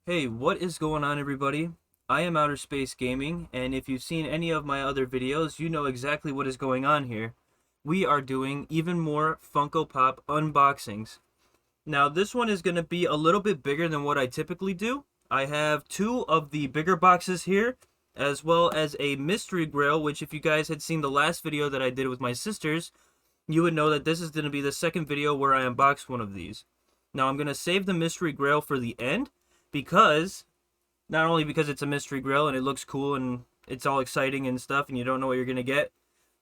Hey, what is going on, everybody? I am Outer Space Gaming, and if you've seen any of my other videos, you know exactly what is going on here. We are doing even more Funko Pop unboxings. Now, this one is going to be a little bit bigger than what I typically do. I have two of the bigger boxes here, as well as a mystery grail, which if you guys had seen the last video that I did with my sisters, you would know that this is going to be the second video where I unbox one of these. Now, I'm going to save the mystery grail for the end, because not only because it's a mystery grill and it looks cool and it's all exciting and stuff and you don't know what you're going to get,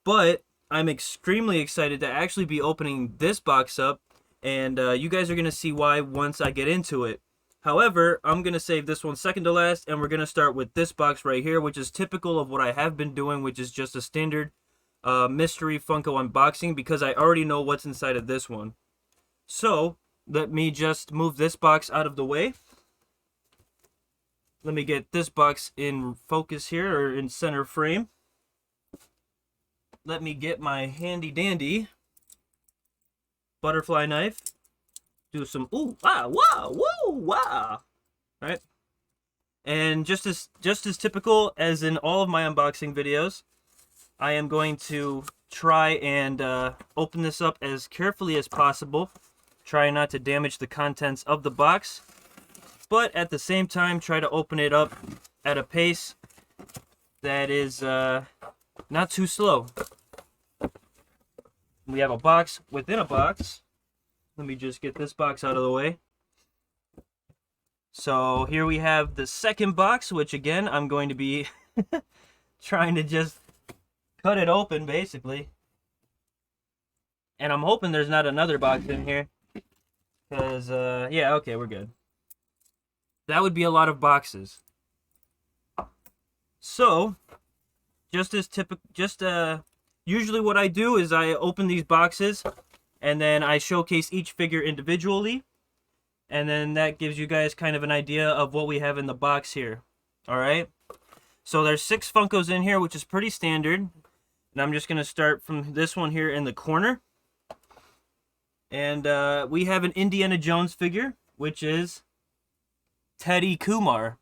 but I'm extremely excited to actually be opening this box up, and you guys are going to see why once I get into it. However, I'm going to save this one second to last, and we're going to start with this box right here, which is typical of what I have been doing, which is just a standard mystery Funko unboxing, because I already know what's inside of this one. So, let me just move this box out of the way. Let me get this box in focus here, or in center frame. Let me get my handy dandy butterfly knife. Do some ooh, ah, wow, woo, wow. Right? And just as typical as in all of my unboxing videos, I am going to try and open this up as carefully as possible. Try not to damage the contents of the box, but at the same time try to open it up at a pace that is not too slow. We have a box within a box. Let me just get this box out of the way. So here we have the second box, which again I'm going to be trying to just cut it open basically. And I'm hoping there's not another box in here, because yeah, okay, we're good. That would be a lot of boxes. So, usually what I do is I open these boxes and then I showcase each figure individually, and then that gives you guys kind of an idea of what we have in the box here. All right. So there's 6 Funkos in here, which is pretty standard. And I'm just going to start from this one here in the corner. And we have an Indiana Jones figure, which is Teddy Kumar.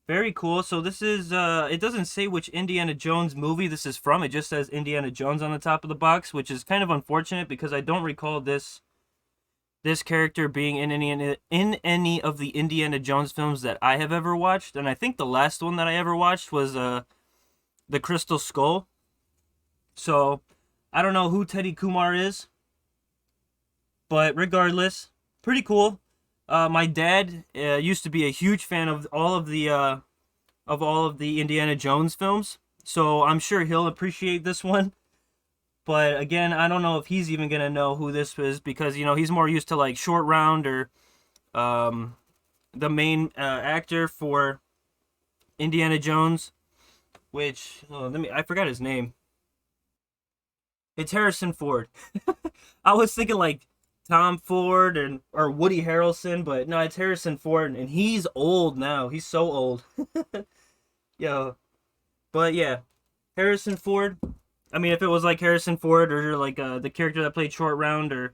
Very cool. So this is, it doesn't say which Indiana Jones movie this is from. It just says Indiana Jones on the top of the box, which is kind of unfortunate because I don't recall this character being in any of the Indiana Jones films that I have ever watched. And I think the last one that I ever watched was the Crystal Skull. So I don't know who Teddy Kumar is, but regardless, pretty cool. My dad used to be a huge fan of all of the Indiana Jones films, so I'm sure he'll appreciate this one. But again, I don't know if he's even gonna know who this is, because you know he's more used to like Short Round, or the main actor for Indiana Jones, which I forgot his name. It's Harrison Ford. I was thinking like Tom Ford or Woody Harrelson, but no, it's Harrison Ford, and he's old now. He's so old. Yo, but yeah, Harrison Ford. I mean, if it was like Harrison Ford, or like the character that played Short Round, or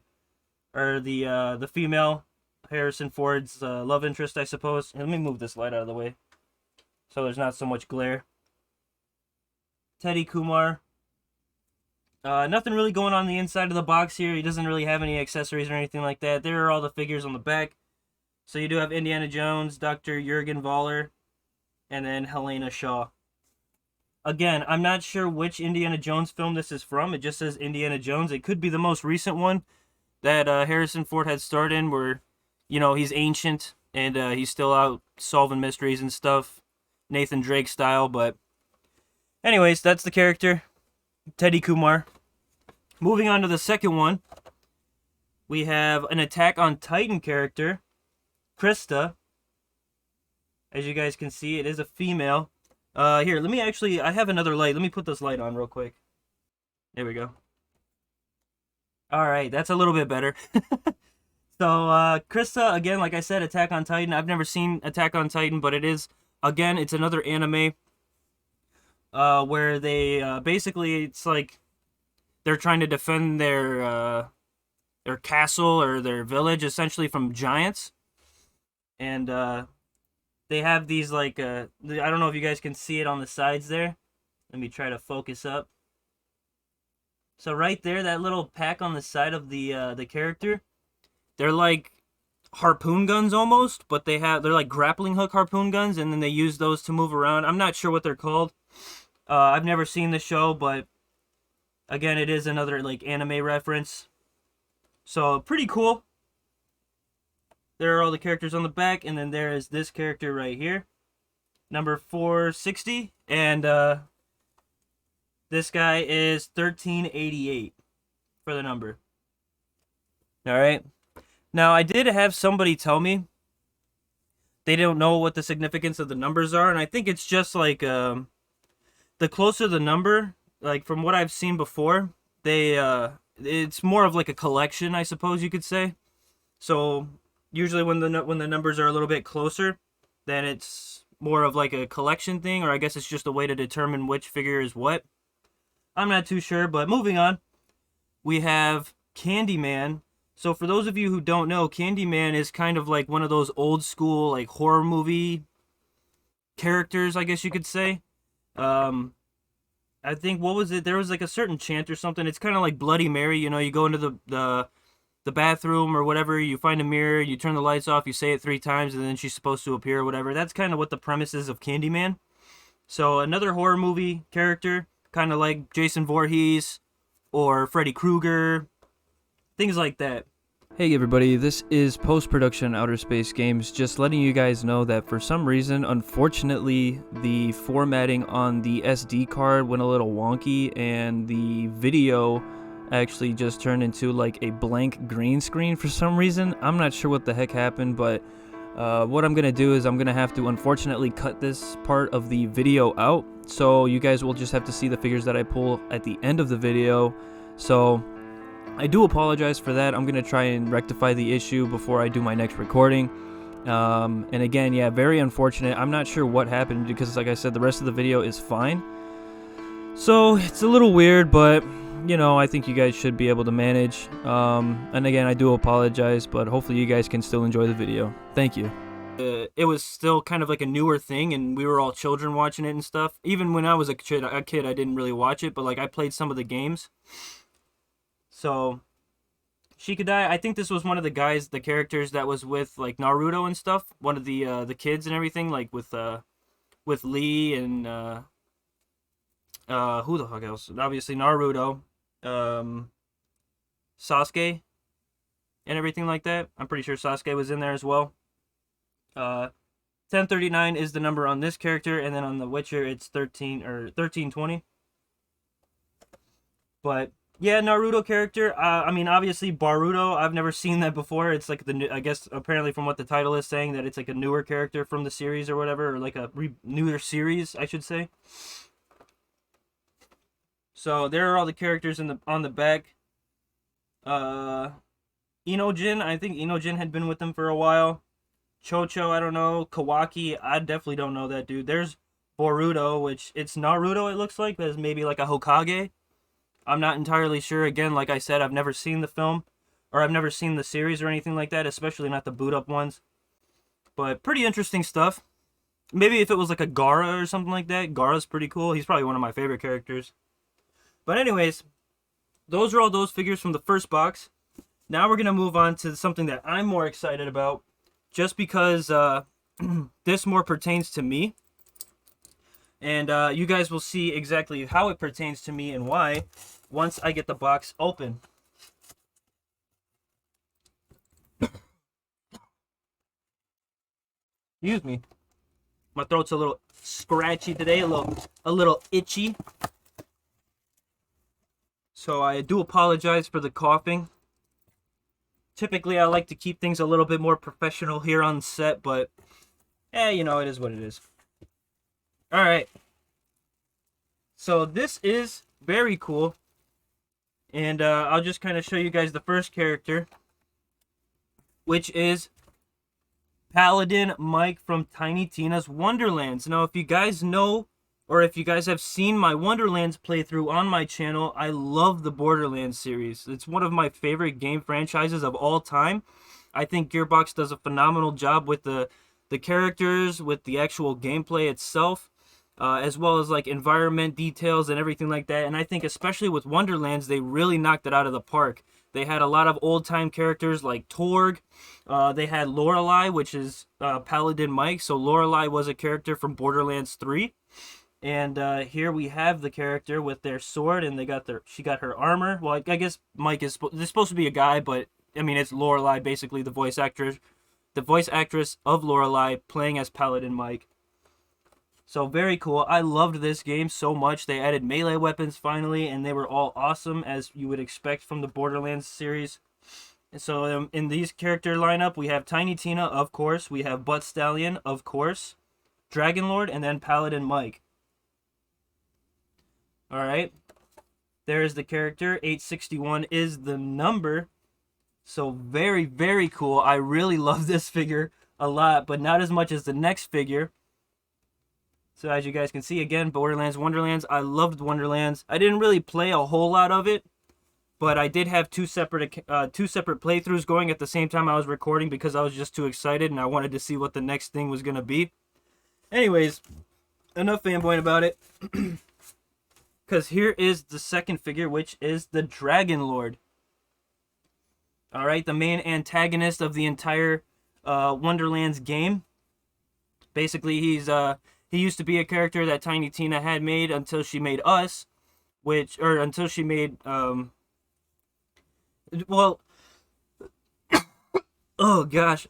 the female Harrison Ford's love interest, I suppose. Let me move this light out of the way so there's not so much glare. Teddy Kumar. Nothing really going on the inside of the box here. He doesn't really have any accessories or anything like that. There are all the figures on the back. So you do have Indiana Jones, Dr. Jurgen Voller, and then Helena Shaw. Again, I'm not sure which Indiana Jones film this is from. It just says Indiana Jones. It could be the most recent one that Harrison Ford had starred in, where, you know, he's ancient and he's still out solving mysteries and stuff, Nathan Drake style. But anyways, that's the character, Teddy Kumar. Moving on to the second one, we have an Attack on Titan character, Krista. As you guys can see, it is a female. Here, let me actually, I have another light. Let me put this light on real quick. There we go. Alright, that's a little bit better. So, Krista, again, like I said, Attack on Titan. I've never seen Attack on Titan, but it is, again, it's another anime where they, basically, it's like they're trying to defend their castle or their village, essentially, from giants. And they have these like I don't know if you guys can see it on the sides there. Let me try to focus up. So right there, that little pack on the side of the character, they're like harpoon guns almost, but they're like grappling hook harpoon guns, and then they use those to move around. I'm not sure what they're called. I've never seen the show, but again, it is another like anime reference. So pretty cool. There are all the characters on the back, and then there is this character right here, number 460, and this guy is 1388 for the number. All right. Now, I did have somebody tell me they don't know what the significance of the numbers are, and I think it's just like the closer the number, like from what I've seen before, it's more of like a collection, I suppose you could say. So usually when the numbers are a little bit closer, then it's more of like a collection thing, or I guess it's just a way to determine which figure is what. I'm not too sure, but moving on, we have Candyman. So for those of you who don't know, Candyman is kind of like one of those old school like horror movie characters, I guess you could say. I think, what was it? There was like a certain chant or something. It's kind of like Bloody Mary, you know, you go into the bathroom or whatever, you find a mirror, you turn the lights off, you say it 3 times, and then she's supposed to appear or whatever. That's kind of what the premise is of Candyman. So another horror movie character, kind of like Jason Voorhees or Freddy Krueger, things like that. Hey everybody, this is Post-Production Outer Space Games, just letting you guys know that for some reason, unfortunately, the formatting on the SD card went a little wonky, and the video actually just turned into like a blank green screen for some reason. I'm not sure what the heck happened, but what I'm going to do is I'm going to have to unfortunately cut this part of the video out, so you guys will just have to see the figures that I pull at the end of the video. So I do apologize for that. I'm going to try and rectify the issue before I do my next recording. And again, yeah, very unfortunate. I'm not sure what happened because, like I said, the rest of the video is fine. So it's a little weird, but, you know, I think you guys should be able to manage. And again, I do apologize, but hopefully you guys can still enjoy the video. Thank you. It was still kind of like a newer thing, and we were all children watching it and stuff. Even when I was a kid, I didn't really watch it, but like I played some of the games. So, Shikadai, I think this was one of the characters that was with like Naruto and stuff. One of the kids and everything, like with Lee and who the fuck else? Obviously Naruto, Sasuke, and everything like that. I'm pretty sure Sasuke was in there as well. 1039 is the number on this character, and then on the Witcher it's 1320. But yeah, Naruto character. I mean, obviously Baruto. I've never seen that before. It's like I guess apparently from what the title is saying that it's like a newer character from the series or whatever, or like a newer series, I should say. So there are all the characters on the back. Inojin. I think Inojin had been with them for a while. Chocho, I don't know. Kawaki, I definitely don't know that dude. There's Boruto, which it's Naruto. It looks like there's maybe like a Hokage. I'm not entirely sure. Again, like I said, I've never seen the film, or I've never seen the series or anything like that, especially not the boot-up ones. But pretty interesting stuff. Maybe if it was like a Gaara or something like that. Gaara's pretty cool. He's probably one of my favorite characters. But anyways, those are all those figures from the first box. Now we're going to move on to something that I'm more excited about, just because this more pertains to me. And you guys will see exactly how it pertains to me and why once I get the box open. Excuse me. My throat's a little scratchy today, a little itchy. So I do apologize for the coughing. Typically I like to keep things a little bit more professional here on set, but you know, it is what it is. Alright. So this is very cool. And I'll just kind of show you guys the first character, which is Paladin Mike from Tiny Tina's Wonderlands. Now, if you guys know, or if you guys have seen my Wonderlands playthrough on my channel, I love the Borderlands series. It's one of my favorite game franchises of all time. I think Gearbox does a phenomenal job with the characters, with the actual gameplay itself, as well as like environment details and everything like that. And I think especially with Wonderlands, they really knocked it out of the park. They had a lot of old time characters like Torg. They had Lorelei, which is Paladin Mike. So Lorelei was a character from Borderlands 3. And here we have the character with their sword, and she got her armor. Well, I guess Mike is supposed to be a guy, but I mean it's Lorelei, basically the voice actress of Lorelei playing as Paladin Mike. So very cool. I loved this game so much. They added melee weapons finally, and they were all awesome as you would expect from the Borderlands series. And so in these character lineup, we have Tiny Tina, of course. We have Butt Stallion, of course. Dragonlord, and then Paladin Mike. Alright. There's the character. 861 is the number. So very, very cool. I really love this figure a lot, but not as much as the next figure. So as you guys can see, again, Borderlands, Wonderlands. I loved Wonderlands. I didn't really play a whole lot of it, but I did have two separate playthroughs going at the same time I was recording because I was just too excited and I wanted to see what the next thing was going to be. Anyways, enough fanboying about it. Because here is the second figure, which is the Dragonlord. Alright, the main antagonist of the entire Wonderlands game. Basically, he used to be a character that Tiny Tina had made until she made us, until she made, well, oh gosh,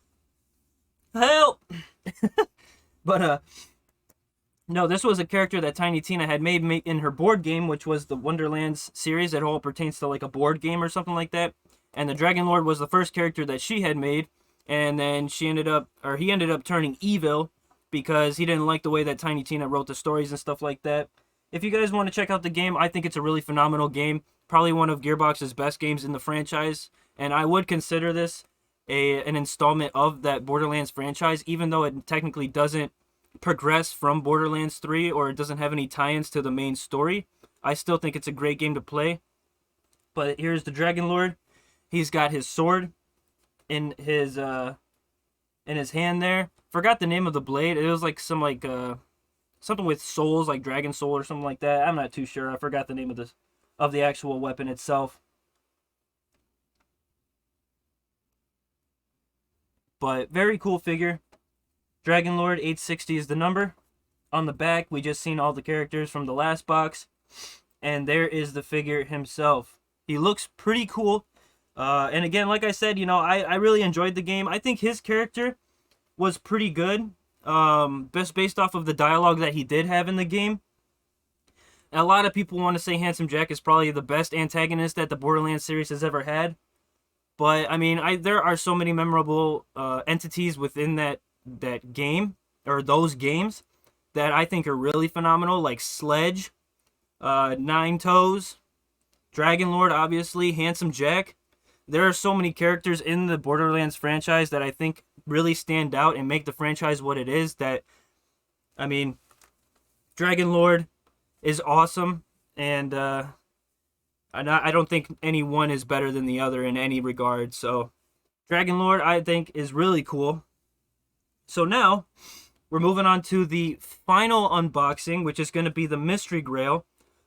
help! But, no, this was a character that Tiny Tina had made in her board game, which was the Wonderlands series. That all pertains to like a board game or something like that. And the Dragonlord was the first character that she had made, and then he ended up turning evil because he didn't like the way that Tiny Tina wrote the stories and stuff like that. If you guys want to check out the game, I think it's a really phenomenal game. Probably one of Gearbox's best games in the franchise, and I would consider this an installment of that Borderlands franchise, even though it technically doesn't progress from Borderlands 3 or it doesn't have any tie-ins to the main story. I still think it's a great game to play. But here's the Dragonlord. He's got his sword in his hand there. Forgot the name of the blade. It was like some something with souls, like dragon soul or something like that. I'm not too sure. I forgot the name of the actual weapon itself. But very cool figure. Dragonlord 860 is the number. On the back, we just seen all the characters from the last box. And there is the figure himself. He looks pretty cool. And again, like I said, you know, I really enjoyed the game. I think his character was pretty good. Based off of the dialogue that he did have in the game. And a lot of people want to say Handsome Jack is probably the best antagonist that the Borderlands series has ever had. But, I mean, there are so many memorable entities within that game, or those games, that I think are really phenomenal, like Sledge, Nine Toes, Dragonlord, obviously, Handsome Jack. There are so many characters in the Borderlands franchise that I think really stand out and make the franchise what it is. That, I mean, Dragonlord is awesome, and I don't think any one is better than the other in any regard. So, Dragonlord, I think, is really cool. So now, we're moving on to the final unboxing, which is going to be the Mystery Grail.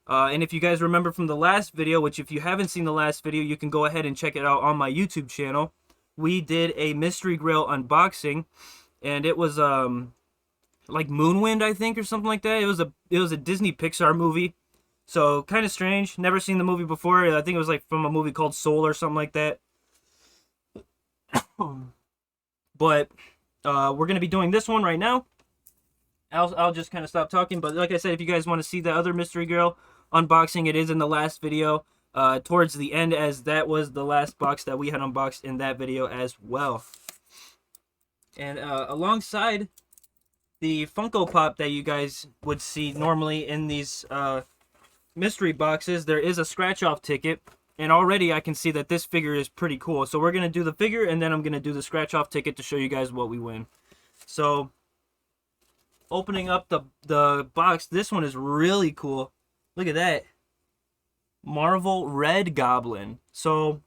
And if you guys remember from the last video, which if you haven't seen the last video, you can go ahead and check it out on my YouTube channel. We did a Mystery Grail unboxing, and it was like Moonwind, I think, or something like that. It was a Disney Pixar movie. So kind of strange. Never seen the movie before. I think it was like from a movie called Soul or something like that. But we're gonna be doing this one right now. I'll just kind of stop talking. But like I said, if you guys want to see the other Mystery Grail unboxing, it is in the last video towards the end, as that was the last box that we had unboxed in that video as well. And alongside the Funko Pop that you guys would see normally in these mystery boxes, there is a scratch off ticket, and already I can see that this figure is pretty cool. So we're gonna do the figure, and then I'm gonna do the scratch off ticket to show you guys what we win. So opening up the box, this one is really cool. Look at that, Marvel Red Goblin. So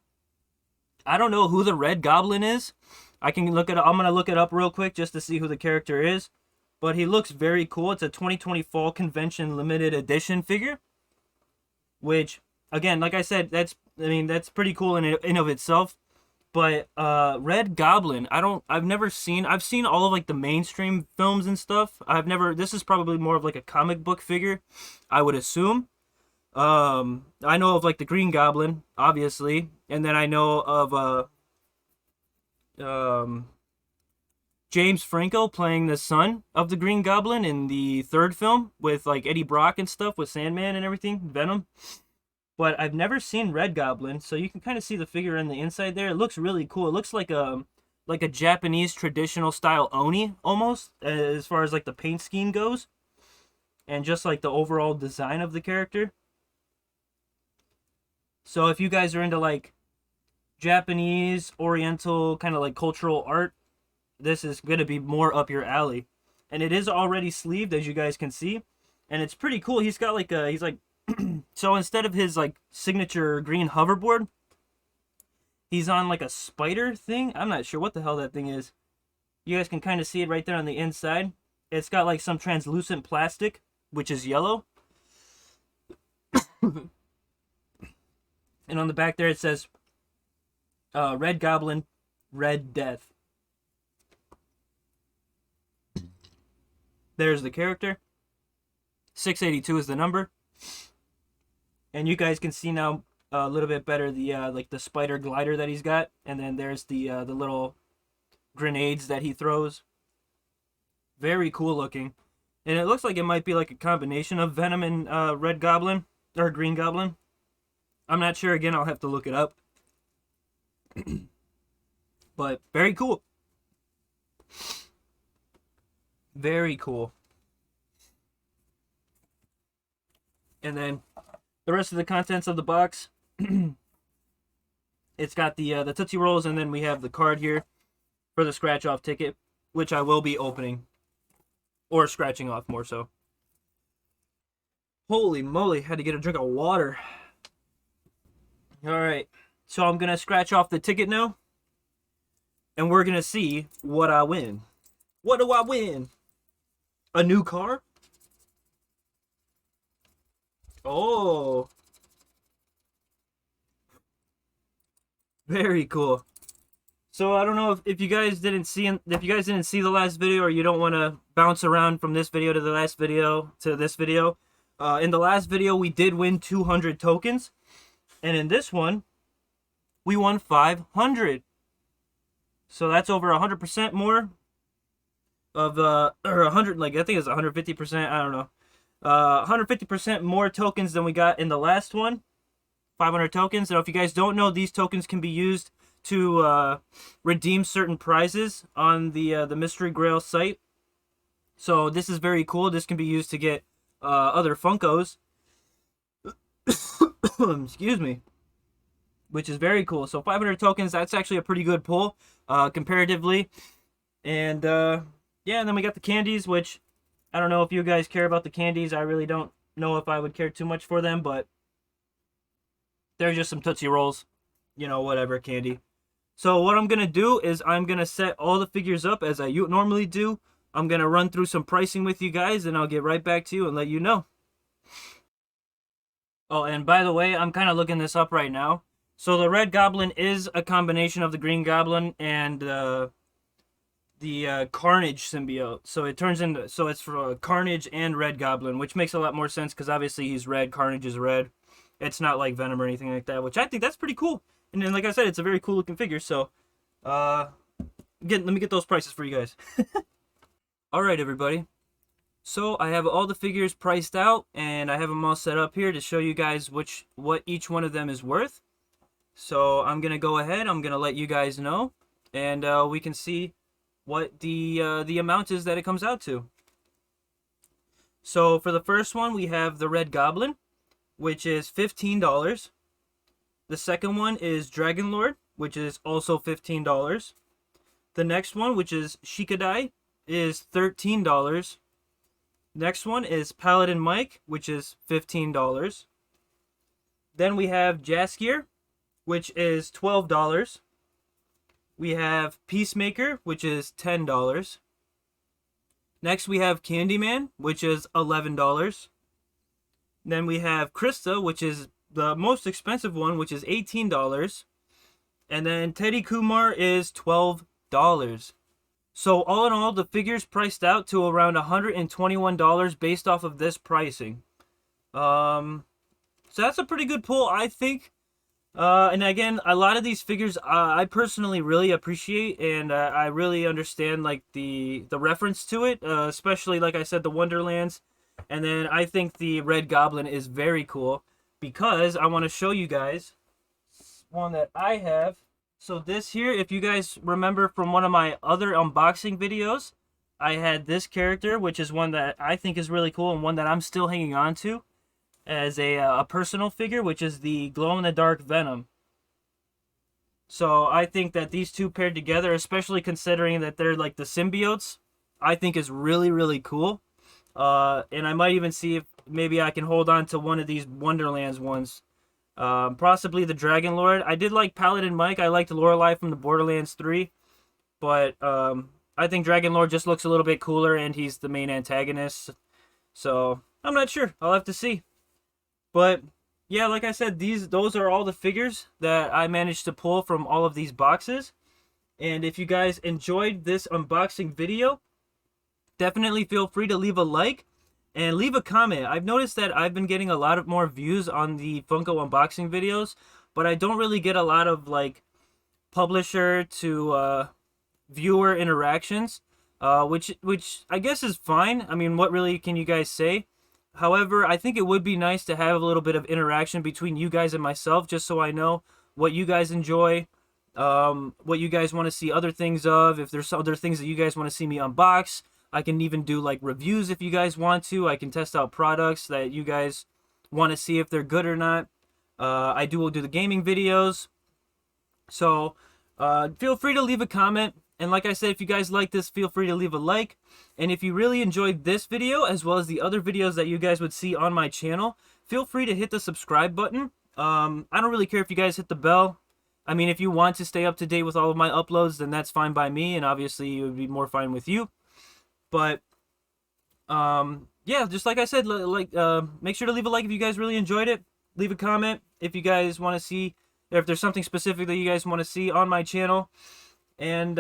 I don't know who the Red Goblin is. I'm gonna look it up real quick just to see who the character is. But he looks very cool. It's a 2020 Fall Convention limited edition figure, which again, like I said, that's pretty cool in of itself. But Red Goblin, I've seen all of like the mainstream films and stuff. This is probably more of like a comic book figure, I would assume. I know of like the Green Goblin, obviously, and then I know of James Franco playing the son of the Green Goblin in the third film with like Eddie Brock and stuff with Sandman and everything, Venom. But I've never seen Red Goblin, so you can kind of see the figure in the inside there. It looks really cool. It looks like a Japanese traditional style Oni almost, as far as like the paint scheme goes, and just like the overall design of the character. So if you guys are into like Japanese, Oriental kind of like cultural art, this is gonna be more up your alley. And it is already sleeved, as you guys can see, and it's pretty cool. He's got like he's like so instead of his like signature green hoverboard, he's on like a spider thing. I'm not sure what the hell that thing is. You guys can kind of see it right there on the inside. It's got like some translucent plastic, which is yellow. And on the back there it says Red Goblin, Red Death. There's the character. 682 is the number. And you guys can see now a little bit better the like the spider glider that he's got, and then there's the little grenades that he throws. Very cool looking, and it looks like it might be like a combination of Venom and Red Goblin or Green Goblin. I'm not sure. Again, I'll have to look it up. But very cool. Very cool. And then the rest of the contents of the box. It's got the Tootsie Rolls, and then we have the card here for the scratch off ticket, which I will be opening or scratching off more so. Holy moly, had to get a drink of water. All right, so I'm gonna scratch off the ticket now, and we're gonna see what I win. What do I win? A new car? Oh, very cool. So I don't know if you guys didn't see the last video, or you don't want to bounce around from this video to the last video to this video. In the last video we did win 200 tokens, and in this one we won 500. So that's over 100% more of or 100, like I think it's 150%. I don't know. 150% more tokens than we got in the last one. 500 tokens. So if you guys don't know, these tokens can be used to redeem certain prizes on the Mystery Grail site. So this is very cool. This can be used to get other Funkos. Excuse me. Which is very cool. So 500 tokens, that's actually a pretty good pull comparatively. And yeah, and then we got the candies, which I don't know if you guys care about the candies. I really don't know if I would care too much for them, but they're just some Tootsie Rolls. You know, whatever, candy. So what I'm going to do is I'm going to set all the figures up as I normally do. I'm going to run through some pricing with you guys, and I'll get right back to you and let you know. Oh, and by the way, I'm kind of looking this up right now. So the Red Goblin is a combination of the Green Goblin and the Carnage symbiote. So it turns into, so it's for Carnage and Red Goblin, which makes a lot more sense because obviously he's red, Carnage is red. It's not like Venom or anything like that, which I think that's pretty cool. And then, like I said, it's a very cool looking figure. So, let me get those prices for you guys. All right, everybody. So I have all the figures priced out, and I have them all set up here to show you guys what each one of them is worth. So I'm gonna go ahead. I'm gonna let you guys know, and we can see what the amount is that it comes out to. So for the first one, we have the Red Goblin, which is $15. The second one is Dragon Lord, which is also $15. The next one, which is Shikadai, is $13. Next one is Paladin Mike, which is $15. Then we have Jaskier, which is $12. We have Peacemaker, which is $10. Next, we have Candyman, which is $11. Then we have Krista, which is the most expensive one, which is $18. And then Teddy Kumar is $12. So all in all, the figure's priced out to around $121 based off of this pricing. So that's a pretty good pull, I think. And again, a lot of these figures I personally really appreciate, and I really understand like the reference to it, especially like I said, the Wonderlands. And then I think the Red Goblin is very cool because I want to show you guys one that I have. So this here, if you guys remember from one of my other unboxing videos, I had this character, which is one that I think is really cool and one that I'm still hanging on to as a personal figure, which is the glow-in-the-dark Venom. So I think that these two paired together, especially considering that they're like the symbiotes, I think is really, really cool. And I might even see if maybe I can hold on to one of these Wonderlands ones. Possibly the Dragon Lord. I did like Paladin Mike. I liked Lorelei from the Borderlands 3. But I think Dragon Lord just looks a little bit cooler, and he's the main antagonist. So I'm not sure. I'll have to see. But yeah, like I said, those are all the figures that I managed to pull from all of these boxes. And if you guys enjoyed this unboxing video, definitely feel free to leave a like and leave a comment. I've noticed that I've been getting a lot of more views on the Funko unboxing videos, but I don't really get a lot of like publisher to viewer interactions, which I guess is fine. I mean, what really can you guys say? However, I think it would be nice to have a little bit of interaction between you guys and myself, just so I know what you guys enjoy, what you guys want to see other things of. If there's other things that you guys want to see me unbox, I can even do like reviews if you guys want to. I can test out products that you guys want to see if they're good or not. I will do the gaming videos. So feel free to leave a comment. And like I said, if you guys like this, feel free to leave a like. And if you really enjoyed this video, as well as the other videos that you guys would see on my channel, feel free to hit the subscribe button. I don't really care if you guys hit the bell. I mean, if you want to stay up to date with all of my uploads, then that's fine by me. And obviously, it would be more fine with you. But, yeah, just like I said, make sure to leave a like if you guys really enjoyed it. Leave a comment if you guys want to see, or if there's something specific that you guys want to see on my channel. And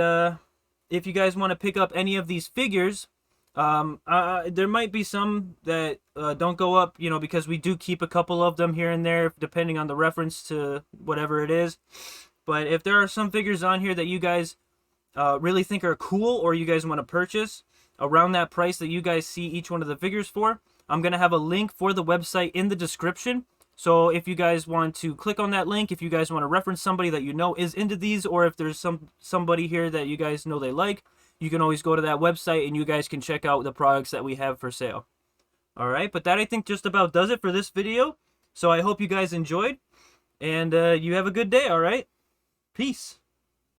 if you guys want to pick up any of these figures, there might be some that don't go up, you know, because we do keep a couple of them here and there, depending on the reference to whatever it is. But if there are some figures on here that you guys really think are cool, or you guys want to purchase around that price that you guys see each one of the figures for, I'm going to have a link for the website in the description. So if you guys want to click on that link, if you guys want to reference somebody that you know is into these, or if there's somebody here that you guys know they like, you can always go to that website and you guys can check out the products that we have for sale. Alright, but that I think just about does it for this video. So I hope you guys enjoyed, and you have a good day, alright? Peace.